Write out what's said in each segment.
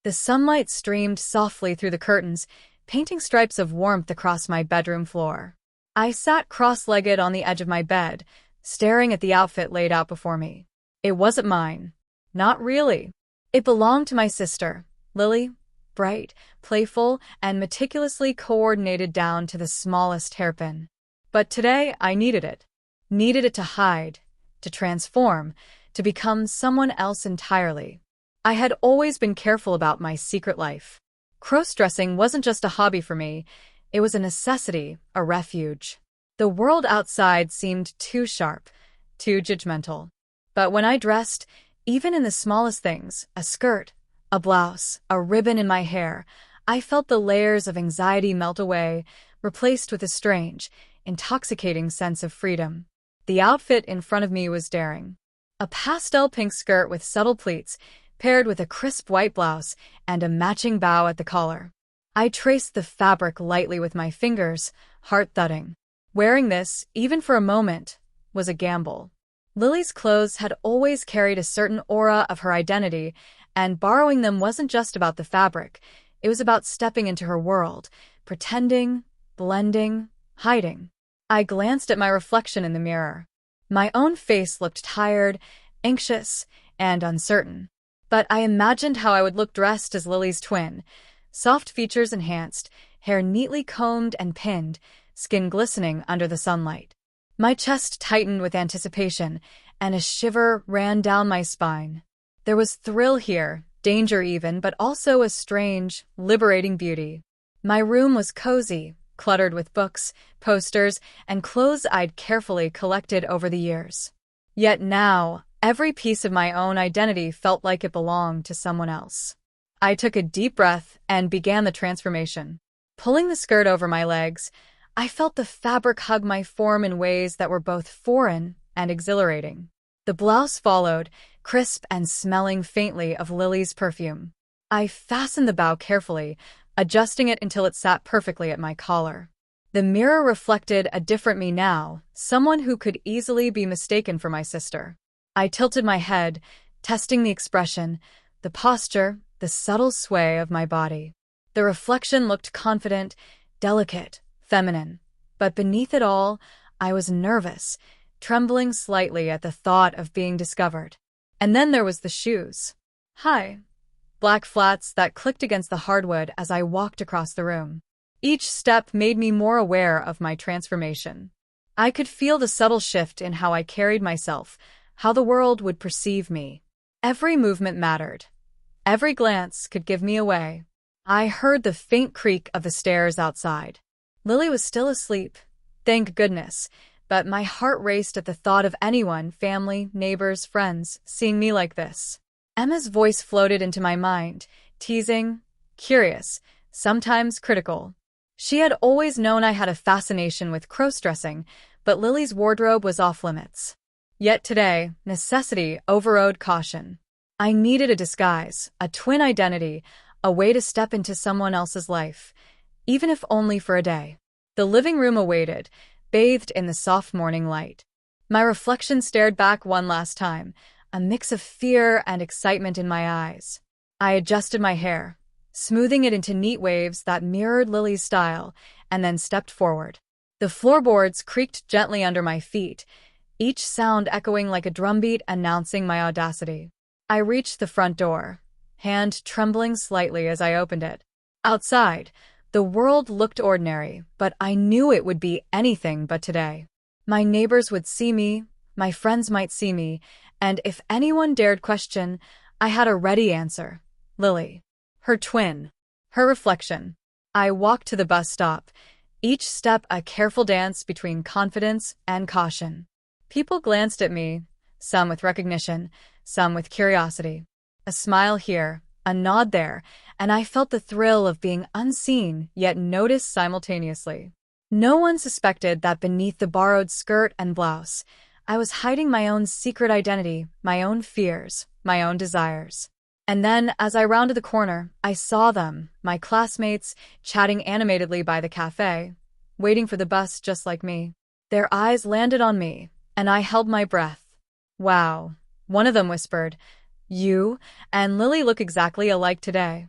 The sunlight streamed softly through the curtains, painting stripes of warmth across my bedroom floor. I sat cross-legged on the edge of my bed, staring at the outfit laid out before me. It wasn't mine. Not really. It belonged to my sister, Lily, bright, playful, and meticulously coordinated down to the smallest hairpin. But today, I needed it. Needed it to hide, to transform, to become someone else entirely. I had always been careful about my secret life. Crossdressing wasn't just a hobby for me, it was a necessity, a refuge. The world outside seemed too sharp, too judgmental. But when I dressed, even in the smallest things, a skirt, a blouse, a ribbon in my hair, I felt the layers of anxiety melt away, replaced with a strange, intoxicating sense of freedom. The outfit in front of me was daring. A pastel pink skirt with subtle pleats, paired with a crisp white blouse and a matching bow at the collar. I traced the fabric lightly with my fingers, heart thudding. Wearing this, even for a moment, was a gamble. Lily's clothes had always carried a certain aura of her identity, and borrowing them wasn't just about the fabric, it was about stepping into her world, pretending, blending, hiding. I glanced at my reflection in the mirror. My own face looked tired, anxious, and uncertain. But I imagined how I would look dressed as Lily's twin, soft features enhanced, hair neatly combed and pinned, skin glistening under the sunlight. My chest tightened with anticipation, and a shiver ran down my spine. There was thrill here, danger even, but also a strange, liberating beauty. My room was cozy, cluttered with books, posters, and clothes I'd carefully collected over the years. Yet now, every piece of my own identity felt like it belonged to someone else. I took a deep breath and began the transformation. Pulling the skirt over my legs, I felt the fabric hug my form in ways that were both foreign and exhilarating. The blouse followed, crisp and smelling faintly of Lily's perfume. I fastened the bow carefully, adjusting it until it sat perfectly at my collar. The mirror reflected a different me now, someone who could easily be mistaken for my sister. I tilted my head, testing the expression, the posture, the subtle sway of my body. The reflection looked confident, delicate, feminine. But beneath it all, I was nervous, trembling slightly at the thought of being discovered. And then there was the shoes. High, black flats that clicked against the hardwood as I walked across the room. Each step made me more aware of my transformation. I could feel the subtle shift in how I carried myself, how the world would perceive me. Every movement mattered. Every glance could give me away. I heard the faint creak of the stairs outside. Lily was still asleep, thank goodness, but my heart raced at the thought of anyone, family, neighbors, friends, seeing me like this. Emma's voice floated into my mind, teasing, curious, sometimes critical. She had always known I had a fascination with crossdressing, but Lily's wardrobe was off limits. Yet today, necessity overrode caution. I needed a disguise, a twin identity, a way to step into someone else's life, even if only for a day. The living room awaited, bathed in the soft morning light. My reflection stared back one last time, a mix of fear and excitement in my eyes. I adjusted my hair, smoothing it into neat waves that mirrored Lily's style, and then stepped forward. The floorboards creaked gently under my feet, each sound echoing like a drumbeat announcing my audacity. I reached the front door, hand trembling slightly as I opened it. Outside, the world looked ordinary, but I knew it would be anything but today. My neighbors would see me, my friends might see me, and if anyone dared question, I had a ready answer. Lily. Her twin. Her reflection. I walked to the bus stop, each step a careful dance between confidence and caution. People glanced at me, some with recognition, some with curiosity. A smile here, a nod there, and I felt the thrill of being unseen yet noticed simultaneously. No one suspected that beneath the borrowed skirt and blouse, I was hiding my own secret identity, my own fears, my own desires. And then, as I rounded the corner, I saw them, my classmates, chatting animatedly by the cafe, waiting for the bus just like me. Their eyes landed on me, and I held my breath. Wow, one of them whispered, "You and Lily look exactly alike today."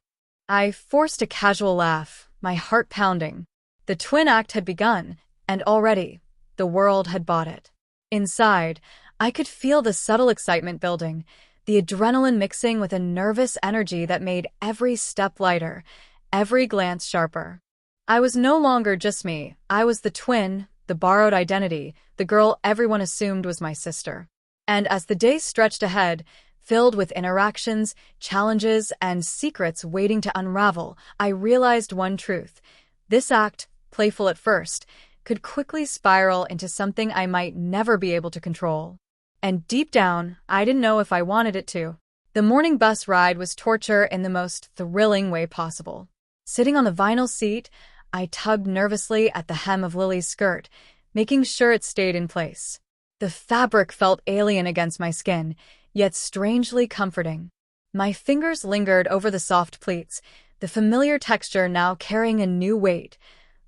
I forced a casual laugh, my heart pounding. The twin act had begun, and already, the world had bought it. Inside, I could feel the subtle excitement building, the adrenaline mixing with a nervous energy that made every step lighter, every glance sharper. I was no longer just me. I was the twin, the borrowed identity, the girl everyone assumed was my sister. And as the days stretched ahead, filled with interactions, challenges, and secrets waiting to unravel, I realized one truth. This act, playful at first, could quickly spiral into something I might never be able to control. And deep down, I didn't know if I wanted it to. The morning bus ride was torture in the most thrilling way possible. Sitting on the vinyl seat, I tugged nervously at the hem of Lily's skirt, making sure it stayed in place. The fabric felt alien against my skin, yet strangely comforting. My fingers lingered over the soft pleats, the familiar texture now carrying a new weight,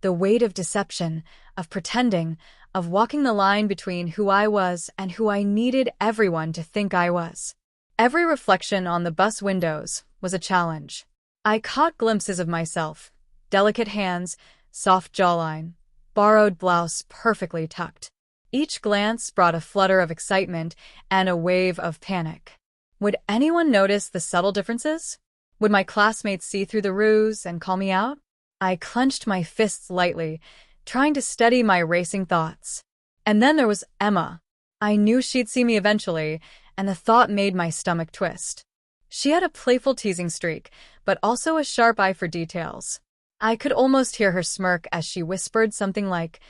the weight of deception, of pretending, of walking the line between who I was and who I needed everyone to think I was. Every reflection on the bus windows was a challenge. I caught glimpses of myself, delicate hands, soft jawline, borrowed blouse perfectly tucked. Each glance brought a flutter of excitement and a wave of panic. Would anyone notice the subtle differences? Would my classmates see through the ruse and call me out? I clenched my fists lightly, trying to steady my racing thoughts. And then there was Emma. I knew she'd see me eventually, and the thought made my stomach twist. She had a playful teasing streak, but also a sharp eye for details. I could almost hear her smirk as she whispered something like,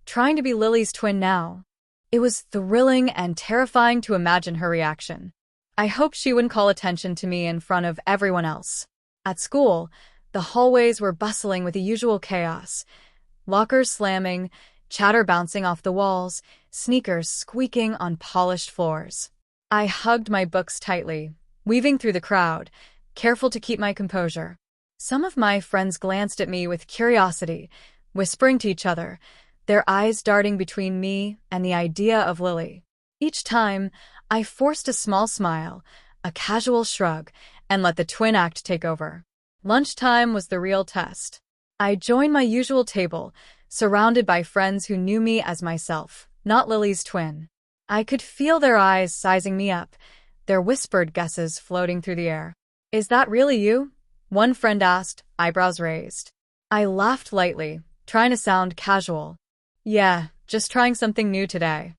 "Trying to be Lily's twin now." It was thrilling and terrifying to imagine her reaction. I hoped she wouldn't call attention to me in front of everyone else. At school, the hallways were bustling with the usual chaos. Lockers slamming, chatter bouncing off the walls, sneakers squeaking on polished floors. I hugged my books tightly, weaving through the crowd, careful to keep my composure. Some of my friends glanced at me with curiosity, whispering to each other, their eyes darting between me and the idea of Lily. Each time, I forced a small smile, a casual shrug, and let the twin act take over. Lunchtime was the real test. I joined my usual table, surrounded by friends who knew me as myself, not Lily's twin. I could feel their eyes sizing me up, their whispered guesses floating through the air. "Is that really you?" one friend asked, eyebrows raised. I laughed lightly, trying to sound casual. "Yeah, just trying something new today."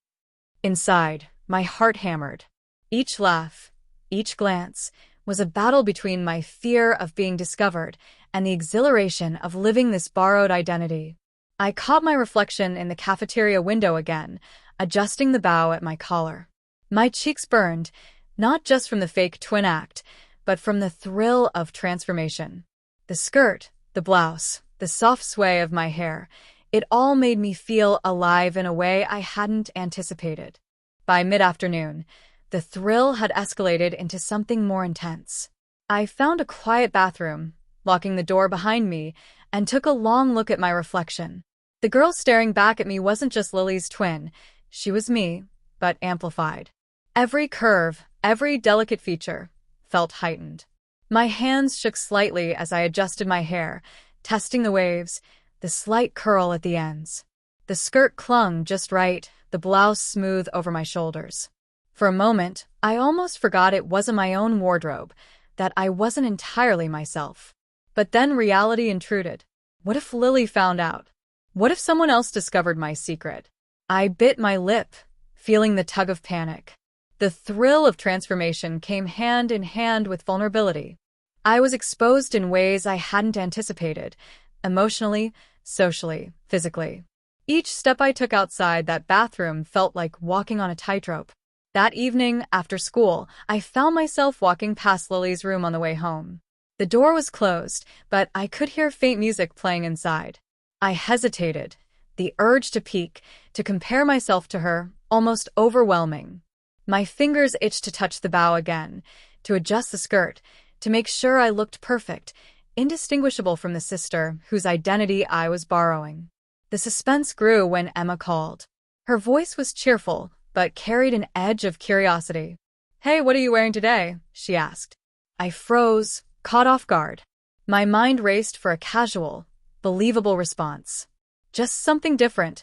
Inside, my heart hammered. Each laugh, each glance, was a battle between my fear of being discovered and the exhilaration of living this borrowed identity. I caught my reflection in the cafeteria window again, adjusting the bow at my collar. My cheeks burned, not just from the fake twin act, but from the thrill of transformation. The skirt, the blouse, the soft sway of my hair, it all made me feel alive in a way I hadn't anticipated. By mid-afternoon, the thrill had escalated into something more intense. I found a quiet bathroom, locking the door behind me, and took a long look at my reflection. The girl staring back at me wasn't just Lily's twin, she was me, but amplified. Every curve, every delicate feature, felt heightened. My hands shook slightly as I adjusted my hair, testing the waves, the slight curl at the ends. The skirt clung just right, the blouse smooth over my shoulders. For a moment, I almost forgot it wasn't my own wardrobe, that I wasn't entirely myself. But then reality intruded. What if Lily found out? What if someone else discovered my secret? I bit my lip, feeling the tug of panic. The thrill of transformation came hand in hand with vulnerability. I was exposed in ways I hadn't anticipated, emotionally, socially, physically. Each step I took outside that bathroom felt like walking on a tightrope. That evening, after school, I found myself walking past Lily's room on the way home. The door was closed, but I could hear faint music playing inside. I hesitated, the urge to peek, to compare myself to her, almost overwhelming. My fingers itched to touch the bow again, to adjust the skirt, to make sure I looked perfect, indistinguishable from the sister whose identity I was borrowing. The suspense grew when Emma called. Her voice was cheerful, but carried an edge of curiosity. "Hey, what are you wearing today?" she asked. I froze, caught off guard. My mind raced for a casual, believable response. "Just something different,"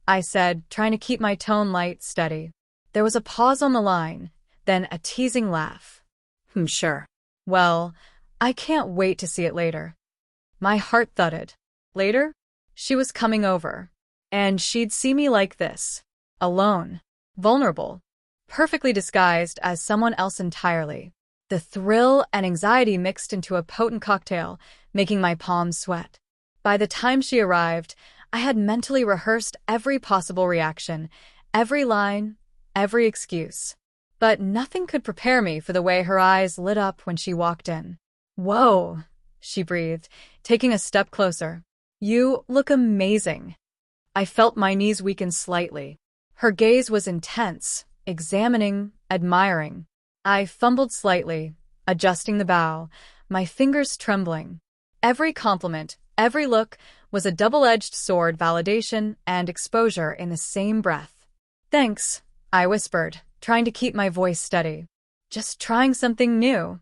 I said, trying to keep my tone light, steady. There was a pause on the line, then a teasing laugh. Sure. Well, I can't wait to see it later." My heart thudded. Later? She was coming over. And she'd see me like this. Alone. Vulnerable. Perfectly disguised as someone else entirely. The thrill and anxiety mixed into a potent cocktail, making my palms sweat. By the time she arrived, I had mentally rehearsed every possible reaction, every line, every excuse. But nothing could prepare me for the way her eyes lit up when she walked in. "Whoa," she breathed, taking a step closer. "You look amazing." I felt my knees weaken slightly. Her gaze was intense, examining, admiring. I fumbled slightly, adjusting the bow, my fingers trembling. Every compliment, every look, was a double-edged sword, validation and exposure in the same breath. "Thanks," I whispered, trying to keep my voice steady. "Just trying something new."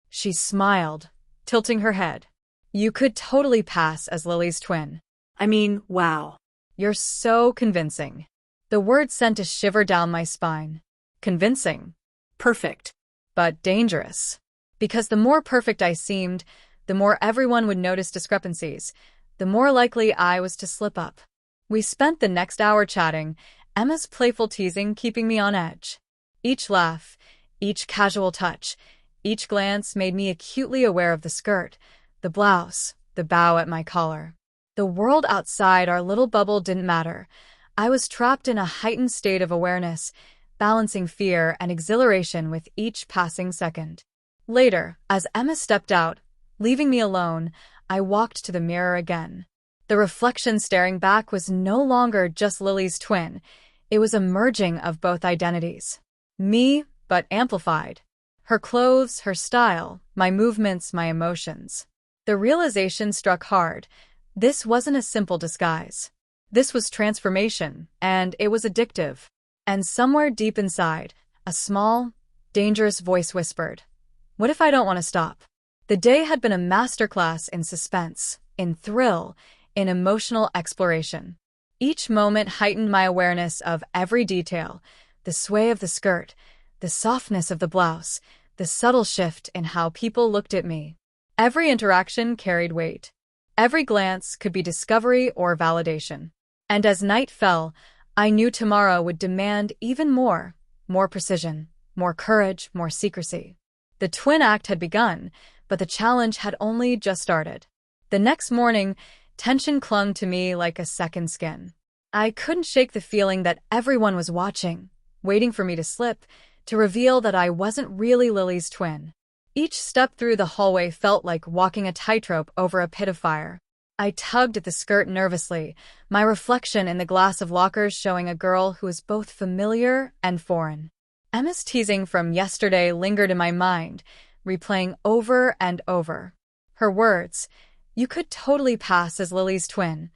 She smiled, tilting her head. "You could totally pass as Lily's twin." I mean, wow. "You're so convincing." The word sent a shiver down my spine. Convincing. Perfect. But dangerous. Because the more perfect I seemed, the more everyone would notice discrepancies, the more likely I was to slip up. We spent the next hour chatting, Emma's playful teasing keeping me on edge. Each laugh, each casual touch, each glance made me acutely aware of the skirt, the blouse, the bow at my collar. The world outside our little bubble didn't matter. I was trapped in a heightened state of awareness, balancing fear and exhilaration with each passing second. Later, as Emma stepped out, leaving me alone, I walked to the mirror again. The reflection staring back was no longer just Lily's twin. It was a merging of both identities. Me, but amplified. Her clothes, her style, my movements, my emotions. The realization struck hard. This wasn't a simple disguise. This was transformation, and it was addictive. And somewhere deep inside, a small, dangerous voice whispered, "What if I don't want to stop?" The day had been a masterclass in suspense, in thrill, in emotional exploration. Each moment heightened my awareness of every detail, the sway of the skirt, the softness of the blouse, the subtle shift in how people looked at me. Every interaction carried weight. Every glance could be discovery or validation. And as night fell, I knew tomorrow would demand even more precision, more courage, more secrecy. The twin act had begun, but the challenge had only just started. The next morning, tension clung to me like a second skin. I couldn't shake the feeling that everyone was watching, waiting for me to slip, to reveal that I wasn't really Lily's twin. Each step through the hallway felt like walking a tightrope over a pit of fire. I tugged at the skirt nervously, my reflection in the glass of lockers showing a girl who was both familiar and foreign. Emma's teasing from yesterday lingered in my mind, replaying over and over. Her words, "You could totally pass as Lily's twin,"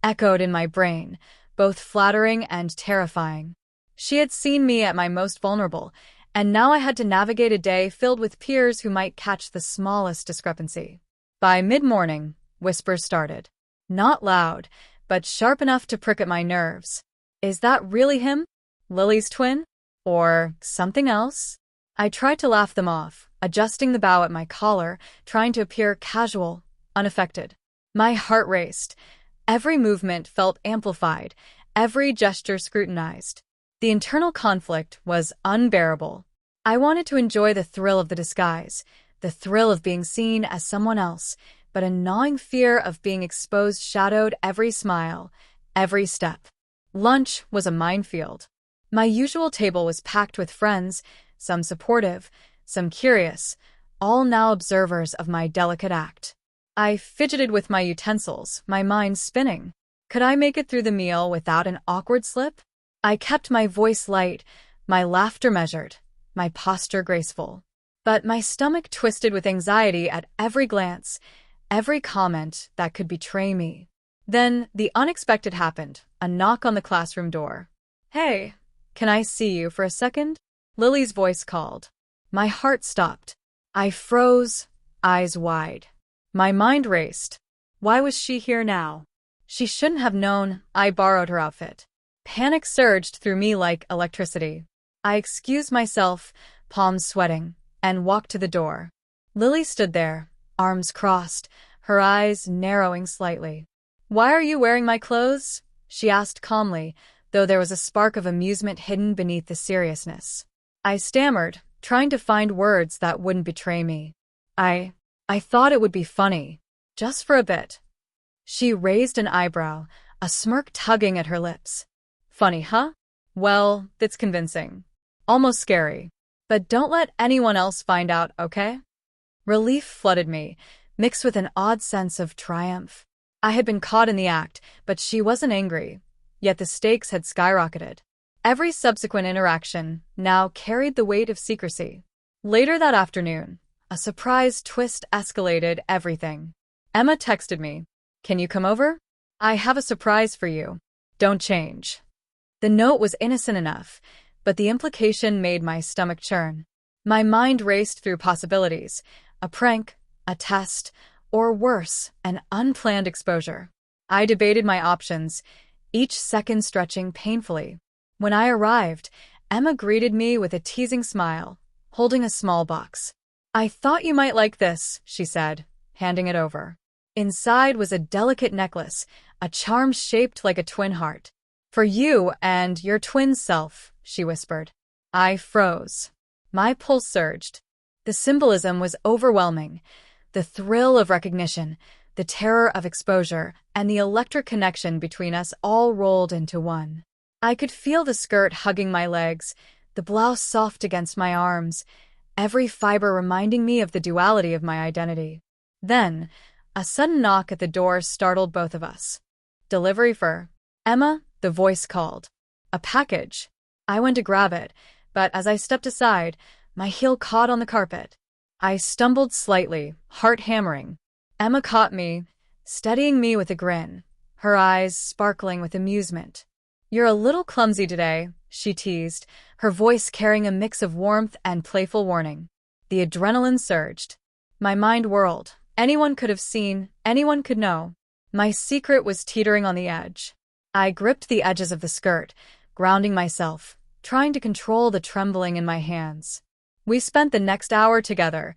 echoed in my brain, both flattering and terrifying. She had seen me at my most vulnerable, and now I had to navigate a day filled with peers who might catch the smallest discrepancy. By mid-morning, whispers started. Not loud, but sharp enough to prick at my nerves. Is that really him? Lily's twin? Or something else? I tried to laugh them off, adjusting the bow at my collar, trying to appear casual, unaffected. My heart raced. Every movement felt amplified, every gesture scrutinized. The internal conflict was unbearable. I wanted to enjoy the thrill of the disguise, the thrill of being seen as someone else, but a gnawing fear of being exposed shadowed every smile, every step. Lunch was a minefield. My usual table was packed with friends, some supportive, some curious, all now observers of my delicate act. I fidgeted with my utensils, my mind spinning. Could I make it through the meal without an awkward slip? I kept my voice light, my laughter measured, my posture graceful. But my stomach twisted with anxiety at every glance, every comment that could betray me. Then the unexpected happened, a knock on the classroom door. "Hey, can I see you for a second?" Lily's voice called. My heart stopped. I froze, eyes wide. My mind raced. Why was she here now? She shouldn't have known I borrowed her outfit. Panic surged through me like electricity. I excused myself, palms sweating, and walked to the door. Lily stood there, arms crossed, her eyes narrowing slightly. "Why are you wearing my clothes?" she asked calmly, though there was a spark of amusement hidden beneath the seriousness. I stammered, trying to find words that wouldn't betray me. I thought it would be funny. Just for a bit. She raised an eyebrow, a smirk tugging at her lips. Funny, huh? Well, that's convincing. Almost scary. But don't let anyone else find out, okay? Relief flooded me, mixed with an odd sense of triumph. I had been caught in the act, but she wasn't angry. Yet the stakes had skyrocketed. Every subsequent interaction now carried the weight of secrecy. Later that afternoon, a surprise twist escalated everything. Emma texted me, "Can you come over? I have a surprise for you. Don't change." The note was innocent enough, but the implication made my stomach churn. My mind raced through possibilities: a prank, a test, or worse, an unplanned exposure. I debated my options, each second stretching painfully. When I arrived, Emma greeted me with a teasing smile, holding a small box. "I thought you might like this," she said, handing it over. Inside was a delicate necklace, a charm shaped like a twin heart. "For you and your twin self," she whispered. I froze. My pulse surged. The symbolism was overwhelming. The thrill of recognition, the terror of exposure, and the electric connection between us all rolled into one. I could feel the skirt hugging my legs, the blouse soft against my arms, every fiber reminding me of the duality of my identity. Then, a sudden knock at the door startled both of us. "Delivery for Emma," the voice called. "A package." I went to grab it, but as I stepped aside, my heel caught on the carpet. I stumbled slightly, heart hammering. Emma caught me, steadying me with a grin, her eyes sparkling with amusement. "You're a little clumsy today," she teased, her voice carrying a mix of warmth and playful warning. The adrenaline surged. My mind whirled. Anyone could have seen, anyone could know. My secret was teetering on the edge. I gripped the edges of the skirt, grounding myself, trying to control the trembling in my hands. We spent the next hour together,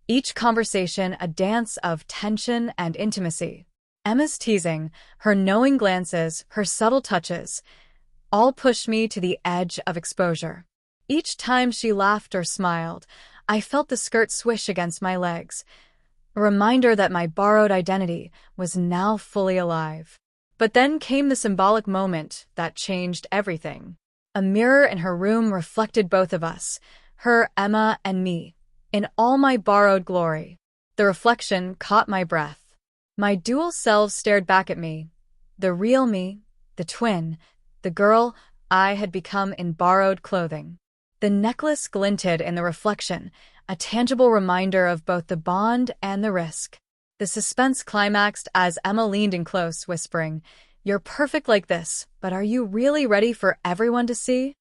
each conversation a dance of tension and intimacy. Emma's teasing, her knowing glances, her subtle touches, all pushed me to the edge of exposure. Each time she laughed or smiled, I felt the skirt swish against my legs, a reminder that my borrowed identity was now fully alive. But then came the symbolic moment that changed everything. A mirror in her room reflected both of us, her, Emma, and me, in all my borrowed glory. The reflection caught my breath. My dual selves stared back at me, the real me, the twin, the girl I had become in borrowed clothing. The necklace glinted in the reflection, a tangible reminder of both the bond and the risk. The suspense climaxed as Emma leaned in close, whispering, "You're perfect like this, but are you really ready for everyone to see?"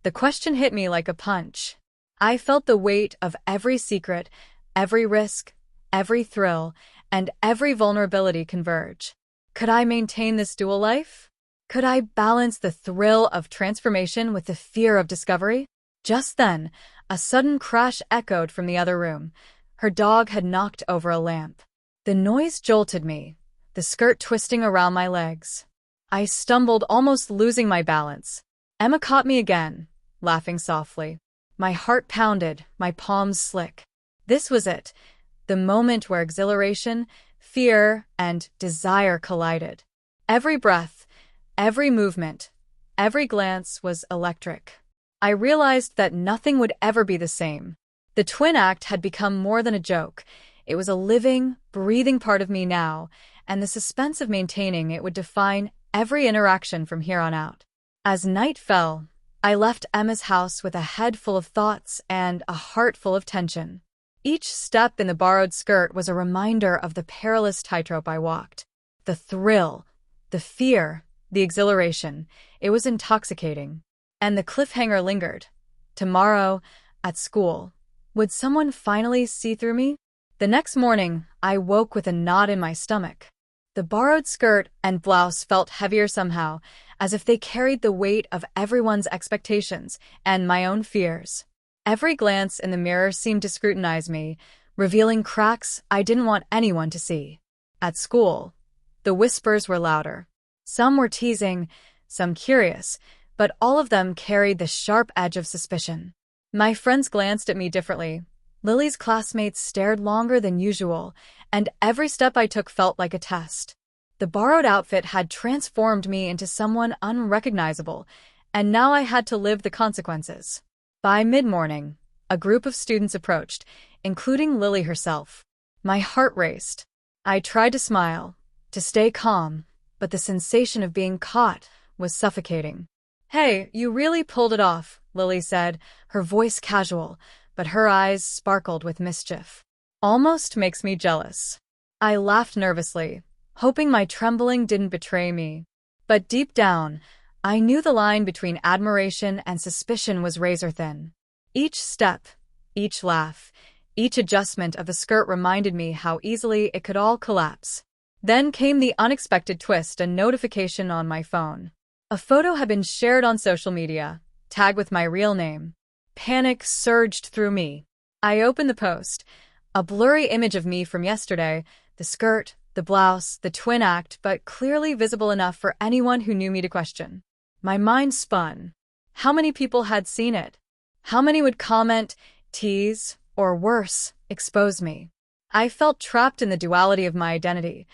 The question hit me like a punch. I felt the weight of every secret, every risk, every thrill, and every vulnerability converge. Could I maintain this dual life? Could I balance the thrill of transformation with the fear of discovery? Just then, a sudden crash echoed from the other room. Her dog had knocked over a lamp. The noise jolted me, the skirt twisting around my legs. I stumbled, almost losing my balance. Emma caught me again, laughing softly. My heart pounded, my palms slick. This was it, the moment where exhilaration, fear, and desire collided. Every breath, every movement, every glance was electric. I realized that nothing would ever be the same. The twin act had become more than a joke. It was a living, breathing part of me now, and the suspense of maintaining it would define every interaction from here on out. As night fell, I left Emma's house with a head full of thoughts and a heart full of tension. Each step in the borrowed skirt was a reminder of the perilous tightrope I walked. The thrill, the fear, the exhilaration, it was intoxicating. And the cliffhanger lingered. Tomorrow, at school, would someone finally see through me? The next morning, I woke with a knot in my stomach. The borrowed skirt and blouse felt heavier somehow, as if they carried the weight of everyone's expectations and my own fears. Every glance in the mirror seemed to scrutinize me, revealing cracks I didn't want anyone to see. At school, the whispers were louder. Some were teasing, some curious, but all of them carried the sharp edge of suspicion. My friends glanced at me differently. Lily's classmates stared longer than usual, and every step I took felt like a test. The borrowed outfit had transformed me into someone unrecognizable, and now I had to live the consequences. By mid-morning, a group of students approached, including Lily herself. My heart raced. I tried to smile, to stay calm, but the sensation of being caught was suffocating. "Hey, you really pulled it off," Lily said, her voice casual, but her eyes sparkled with mischief. "Almost makes me jealous." I laughed nervously, hoping my trembling didn't betray me. But deep down, I knew the line between admiration and suspicion was razor-thin. Each step, each laugh, each adjustment of the skirt reminded me how easily it could all collapse. Then came the unexpected twist: a notification on my phone. A photo had been shared on social media, tagged with my real name. Panic surged through me. I opened the post. A blurry image of me from yesterday, the skirt, the blouse, the twin act, but clearly visible enough for anyone who knew me to question. My mind spun. How many people had seen it? How many would comment, tease, or worse, expose me? I felt trapped in the duality of my identity,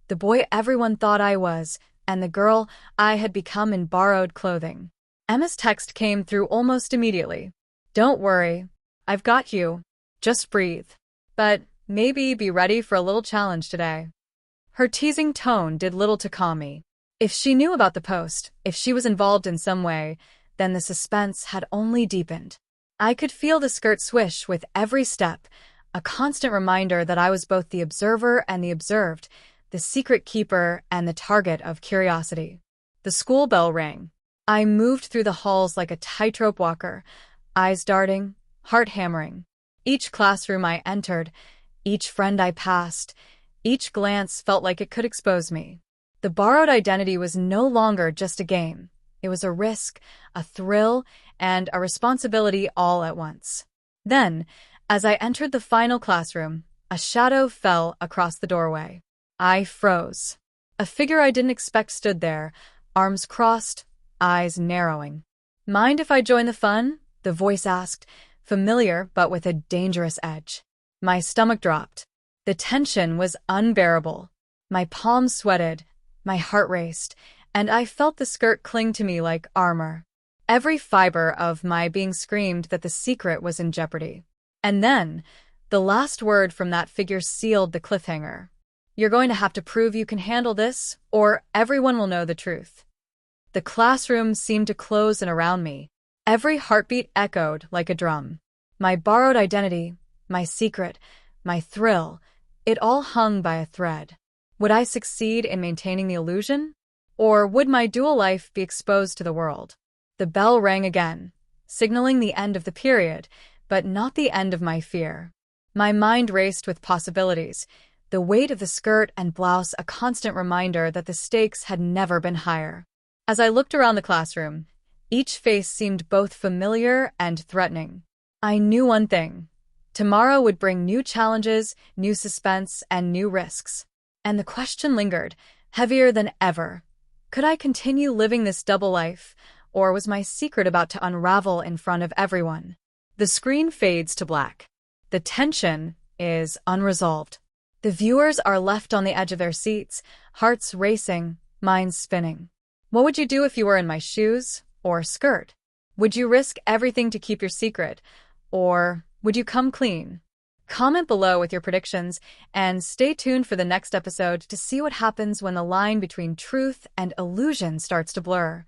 the boy everyone thought I was, and the girl I had become in borrowed clothing. Emma's text came through almost immediately. "Don't worry, I've got you. Just breathe. But maybe be ready for a little challenge today." Her teasing tone did little to calm me. If she knew about the post, if she was involved in some way, then the suspense had only deepened. I could feel the skirt swish with every step, a constant reminder that I was both the observer and the observed, the secret keeper and the target of curiosity. The school bell rang. I moved through the halls like a tightrope walker, eyes darting, heart hammering. Each classroom I entered, each friend I passed, each glance felt like it could expose me. The borrowed identity was no longer just a game. It was a risk, a thrill, and a responsibility all at once. Then, as I entered the final classroom, a shadow fell across the doorway. I froze. A figure I didn't expect stood there, arms crossed, eyes narrowing. "Mind if I join the fun?" the voice asked, familiar but with a dangerous edge. My stomach dropped. The tension was unbearable. My palms sweated, my heart raced, and I felt the skirt cling to me like armor. Every fiber of my being screamed that the secret was in jeopardy. And then, the last word from that figure sealed the cliffhanger. "You're going to have to prove you can handle this, or everyone will know the truth." The classroom seemed to close in around me. Every heartbeat echoed like a drum. My borrowed identity, my secret, my thrill, it all hung by a thread. Would I succeed in maintaining the illusion? Or would my dual life be exposed to the world? The bell rang again, signaling the end of the period, but not the end of my fear. My mind raced with possibilities, the weight of the skirt and blouse a constant reminder that the stakes had never been higher. As I looked around the classroom, each face seemed both familiar and threatening. I knew one thing. Tomorrow would bring new challenges, new suspense, and new risks. And the question lingered, heavier than ever. Could I continue living this double life, or was my secret about to unravel in front of everyone? The screen fades to black. The tension is unresolved. The viewers are left on the edge of their seats, hearts racing, minds spinning. What would you do if you were in my shoes or skirt? Would you risk everything to keep your secret, or would you come clean? Comment below with your predictions, and stay tuned for the next episode to see what happens when the line between truth and illusion starts to blur.